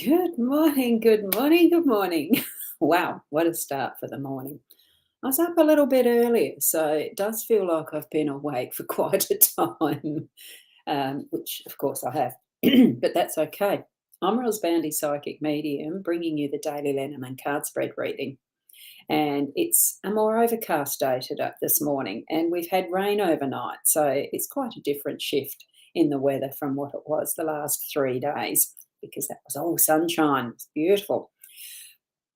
Good morning, good morning, good morning. Wow, what a start for the morning. I was up a little bit earlier, so it does feel like I've been awake for quite a time, which of course I have, but that's okay. I'm Rose Boundy, psychic medium, bringing you the daily Lenormand card spread reading. And it's a more overcast day this morning, and we've had rain overnight, so it's quite a different shift in the weather from what it was the last 3 days because that was all sunshine. It's beautiful.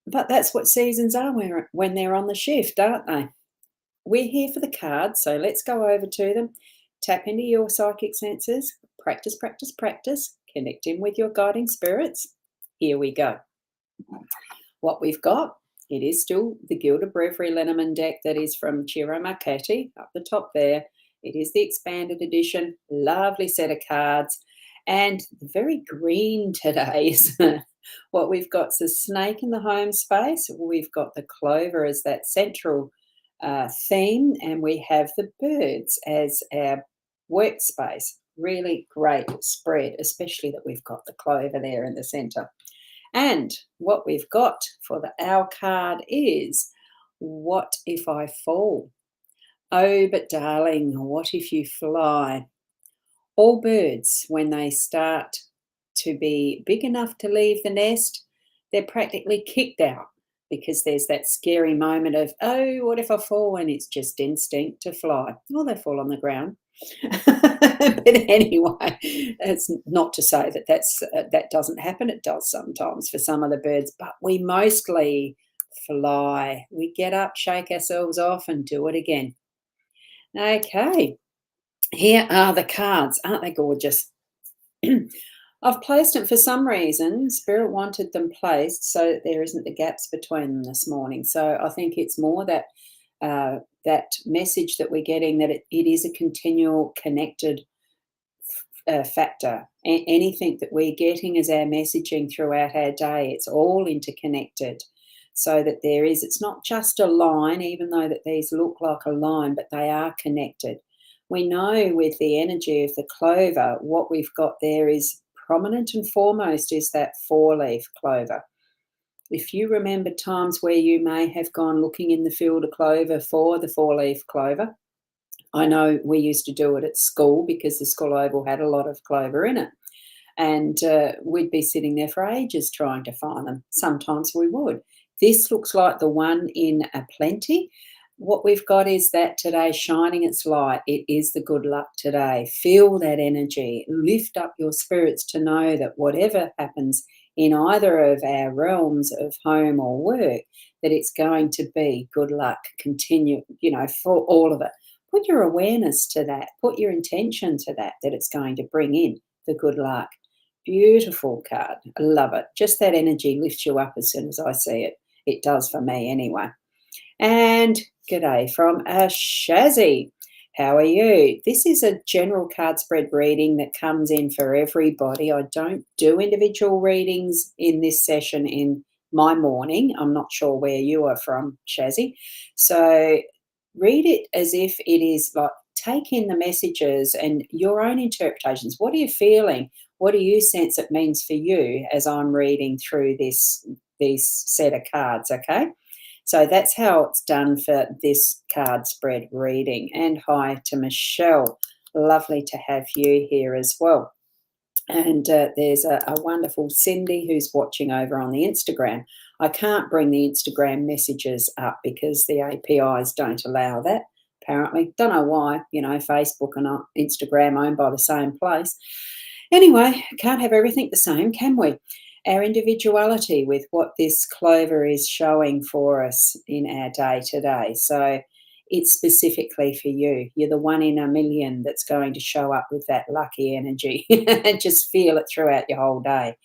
But that's what seasons are when they're on the shift, aren't they? We're here for the cards, so let's go over to them. Tap into your psychic senses. Practice, practice, practice. Connect in with your guiding spirits. Here we go. What we've got, it is still the Gilded Breviary Lenormand deck that is from Ciro Marchetti, up the top there. It is the expanded edition, lovely set of cards, and very green today, isn't it? What we've got is the snake in the home space. We've got the clover as that central theme, and we have the birds as our workspace. Really great spread, especially that we've got the clover there in the centre. And what we've got for our card is, what if I fall? Oh, but darling, what if you fly? All birds, when they start to be big enough to leave the nest, they're practically kicked out because there's that scary moment of, oh, what if I fall? And it's just instinct to fly. Well, they fall on the ground. But anyway, it's not to say that that doesn't happen. It does sometimes for some of the birds, but we mostly fly. We get up, shake ourselves off, and do it again. Okay, here are the cards. Aren't they gorgeous? I've placed them for some reason. Spirit wanted them placed so that there isn't the gaps between them this morning. So I think it's more that that message that we're getting, that it is a continual connected factor. Anything that we're getting as our messaging throughout our day, it's all interconnected. So that it's not just a line, even though that these look like a line, but they are connected. We know with the energy of the clover, what we've got there is prominent and foremost is that 4-leaf clover. If you remember times where you may have gone looking in the field of clover for the 4-leaf clover, I know we used to do it at school because the school oval had a lot of clover in it. And we'd be sitting there for ages trying to find them. Sometimes we would. This looks like the one in a plenty. What we've got is that today shining its light. It is the good luck today. Feel that energy. Lift up your spirits to know that whatever happens in either of our realms of home or work, that it's going to be good luck. Continue, for all of it. Put your awareness to that. Put your intention to that it's going to bring in the good luck. Beautiful card. I love it. Just that energy lifts you up as soon as I see it. It does for me anyway. And g'day from Shazzy. How are you? This is a general card spread reading that comes in for everybody. I don't do individual readings in this session in my morning. I'm not sure where you are from, Shazzy. So read it as if it is like, take in the messages and your own interpretations. What are you feeling? What do you sense it means for you as I'm reading through this set of cards, okay? So that's how it's done for this card spread reading. And hi to Michelle. Lovely to have you here as well. And there's a wonderful Cindy who's watching over on the Instagram. I can't bring the Instagram messages up because the APIs don't allow that, apparently. Don't know why, Facebook and Instagram owned by the same place. Anyway, can't have everything the same, can we? Our individuality with what this clover is showing for us in our day today. So it's specifically for you. You're the one in a million that's going to show up with that lucky energy and just feel it throughout your whole day.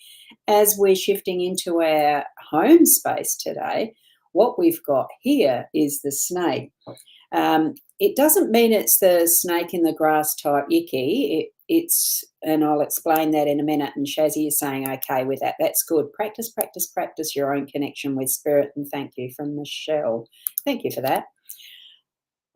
As we're shifting into our home space today, what we've got here is the snake. It doesn't mean it's the snake in the grass type icky. And I'll explain that in a minute. And Shazzy is saying, okay with that. That's good. Practice, practice, practice your own connection with spirit. And thank you from Michelle. Thank you for that.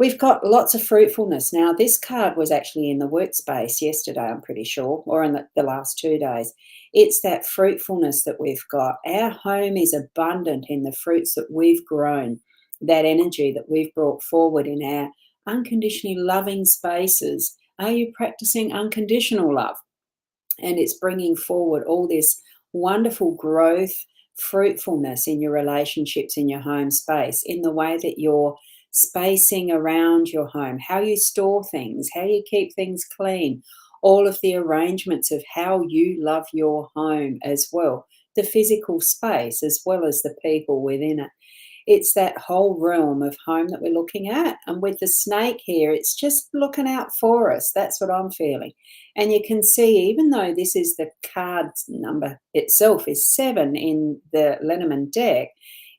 We've got lots of fruitfulness. Now, this card was actually in the workspace yesterday, I'm pretty sure, or in the last 2 days. It's that fruitfulness that we've got. Our home is abundant in the fruits that we've grown, that energy that we've brought forward in our unconditionally loving spaces. Are you practicing unconditional love? And it's bringing forward all this wonderful growth, fruitfulness in your relationships, in your home space, in the way that you're spacing around your home, how you store things, how you keep things clean, all of the arrangements of how you love your home as well, the physical space as well as the people within it. It's that whole realm of home that we're looking at. And with the snake here, it's just looking out for us. That's what I'm feeling. And you can see, even though this is the card number itself is 7 in the Lenormand deck,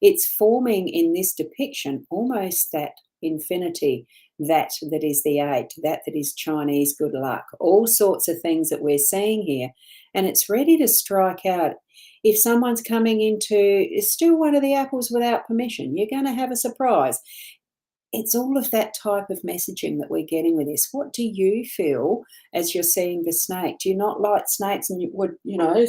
it's forming in this depiction almost that infinity, that is the 8, that is Chinese good luck, all sorts of things that we're seeing here. And it's ready to strike out. If someone's coming into still one of the apples without permission, you're going to have a surprise. It's all of that type of messaging that we're getting with this. What do you feel as you're seeing the snake? Do you not like snakes and you would,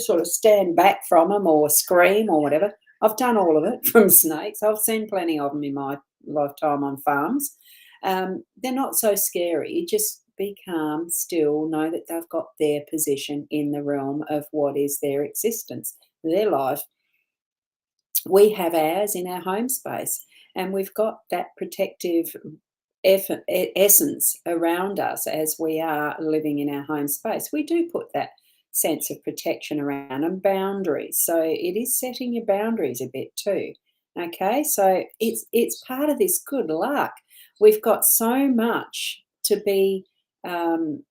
sort of stand back from them or scream or whatever? I've done all of it from snakes. I've seen plenty of them in my lifetime on farms. They're not so scary. Just be calm, still, know that they've got their position in the realm of what is their existence, their life. We have ours in our home space, and we've got that protective essence around us as we are living in our home space. We do put that sense of protection around and boundaries. So it is setting your boundaries a bit too. Okay, so it's part of this good luck. We've got so much to be um,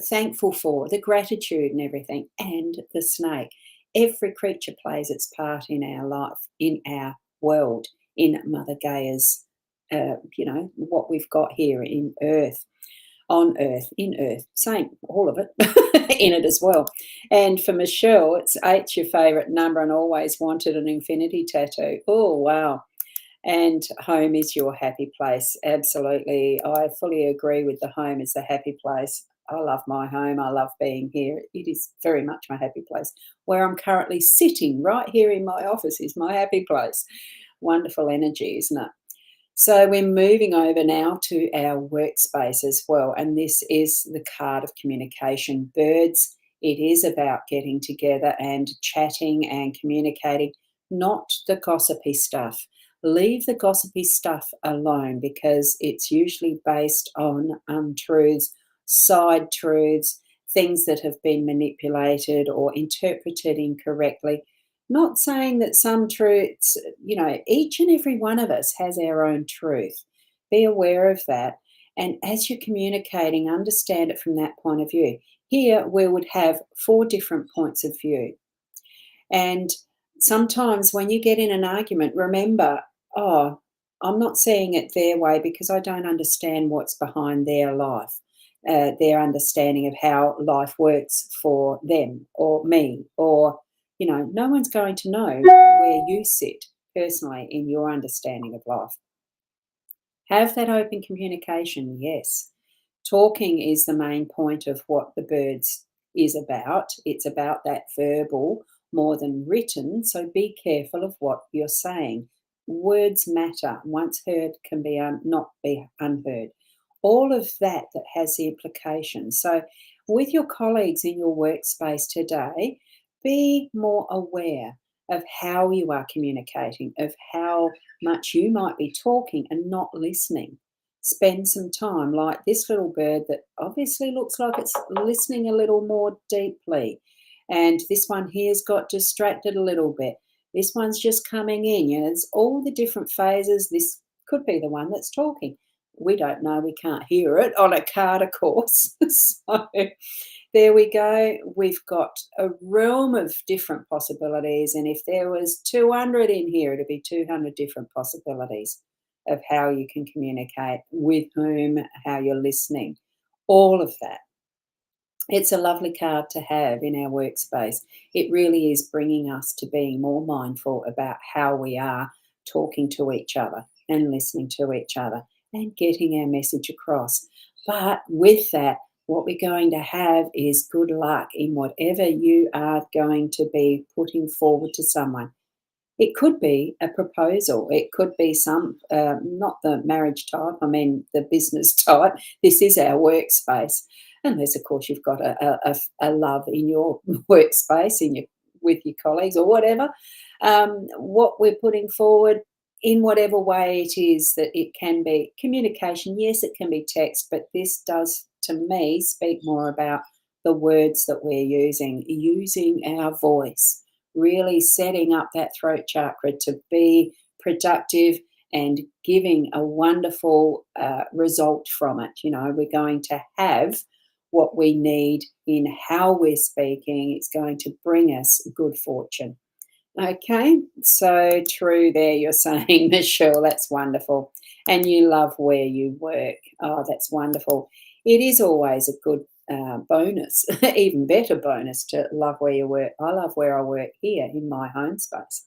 thankful for, the gratitude and everything, and the snake. Every creature plays its part in our life, in our world, in Mother Gaia's, what we've got here in Earth, on Earth, in Earth, same, all of it, in it as well. And for Michelle, it's 8's your favourite number and always wanted an infinity tattoo. Oh, wow. And home is your happy place. Absolutely. I fully agree with the home is the happy place. I love my home. I love being here. It is very much my happy place. Where I'm currently sitting right here in my office is my happy place. Wonderful energy, isn't it? So we're moving over now to our workspace as well. And this is the card of communication. Birds, it is about getting together and chatting and communicating, not the gossipy stuff. Leave the gossipy stuff alone because it's usually based on untruths, side truths, things that have been manipulated or interpreted incorrectly. Not saying that some truths, each and every one of us has our own truth. Be aware of that. And as you're communicating, understand it from that point of view. Here, we would have 4 different points of view. And sometimes when you get in an argument, remember, oh, I'm not seeing it their way because I don't understand what's behind their life, their understanding of how life works for them or me, or, no one's going to know where you sit personally in your understanding of life. Have that open communication, yes. Talking is the main point of what the birds is about. It's about that verbal more than written, so be careful of what you're saying. Words matter. Once heard can be not be unheard. All of that has the implications. So with your colleagues in your workspace today, be more aware of how you are communicating, of how much you might be talking and not listening. Spend some time, like this little bird that obviously looks like it's listening a little more deeply. And this one here's got distracted a little bit. This one's just coming in. It's all the different phases. This could be the one that's talking. We don't know. We can't hear it on a card, of course. So there we go. We've got a realm of different possibilities. And if there was 200 in here, it'd be 200 different possibilities of how you can communicate, with whom, how you're listening, all of that. It's a lovely card to have in our workspace. It really is bringing us to being more mindful about how we are talking to each other and listening to each other and getting our message across. But with that, what we're going to have is good luck in whatever you are going to be putting forward to someone. It could be a proposal. It could be some, not the marriage type, I mean the business type. This is our workspace. Unless, of course, you've got a love in your workspace, with your colleagues or whatever. What we're putting forward in whatever way it is that it can be communication. Yes, it can be text, but this does, to me, speak more about the words that we're using our voice, really setting up that throat chakra to be productive and giving a wonderful result from it. We're going to have what we need in how we're speaking. It's going to bring us good fortune. Okay, so true there. You're saying, Michelle, that's wonderful. And you love where you work. Oh, that's wonderful. It is always a good bonus, even better bonus to love where you work. I love where I work here in my home space.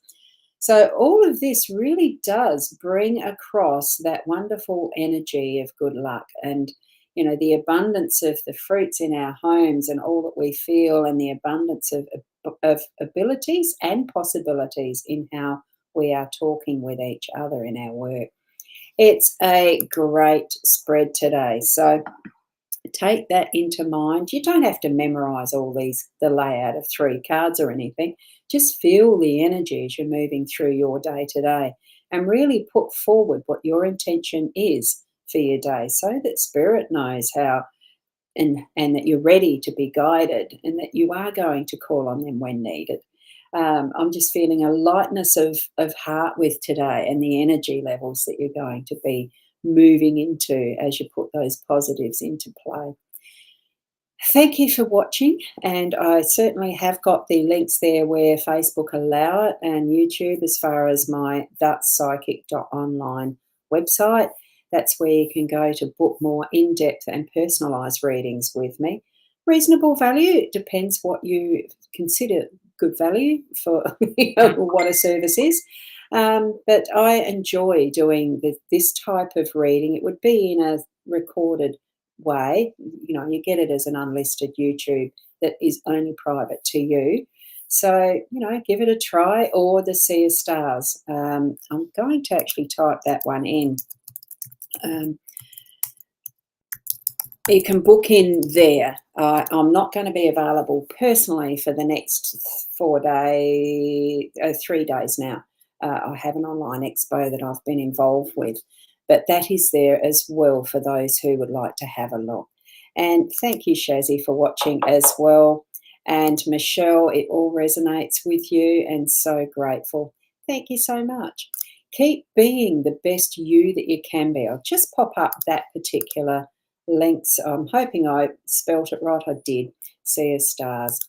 So, all of this really does bring across that wonderful energy of good luck and, the abundance of the fruits in our homes and all that we feel, and the abundance of abilities and possibilities in how we are talking with each other in our work. It's a great spread today. So, take that into mind. You don't have to memorize the layout of 3 cards or anything. Just feel the energy as you're moving through your day today and really put forward what your intention is for your day so that spirit knows how, and that you're ready to be guided and that you are going to call on them when needed. I'm just feeling a lightness of heart with today and the energy levels that you're going to be moving into as you put those positives into play. Thank you for watching, and I certainly have got the links there where Facebook allow it, and YouTube as far as my thatpsychic.online website. That's where you can go to book more in-depth and personalised readings with me. Reasonable value, it depends what you consider good value for what a service is. But I enjoy doing this type of reading. It would be in a recorded way. You get it as an unlisted YouTube that is only private to you. So, give it a try, or the Sea of Stars. I'm going to actually type that one in. You can book in there. I'm not going to be available personally for the next 3 days now. I have an online expo that I've been involved with, but that is there as well for those who would like to have a look. And thank you, Shazzy, for watching as well. And Michelle, it all resonates with you, and so grateful. Thank you so much. Keep being the best you that you can be. I'll just pop up that particular links. I'm hoping I spelt it right. I did. Sea of Stars.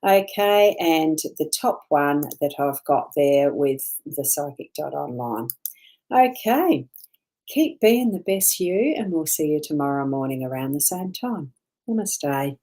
Okay, and the top one that I've got there with the psychic.online. Okay, keep being the best you, and we'll see you tomorrow morning around the same time. Namaste.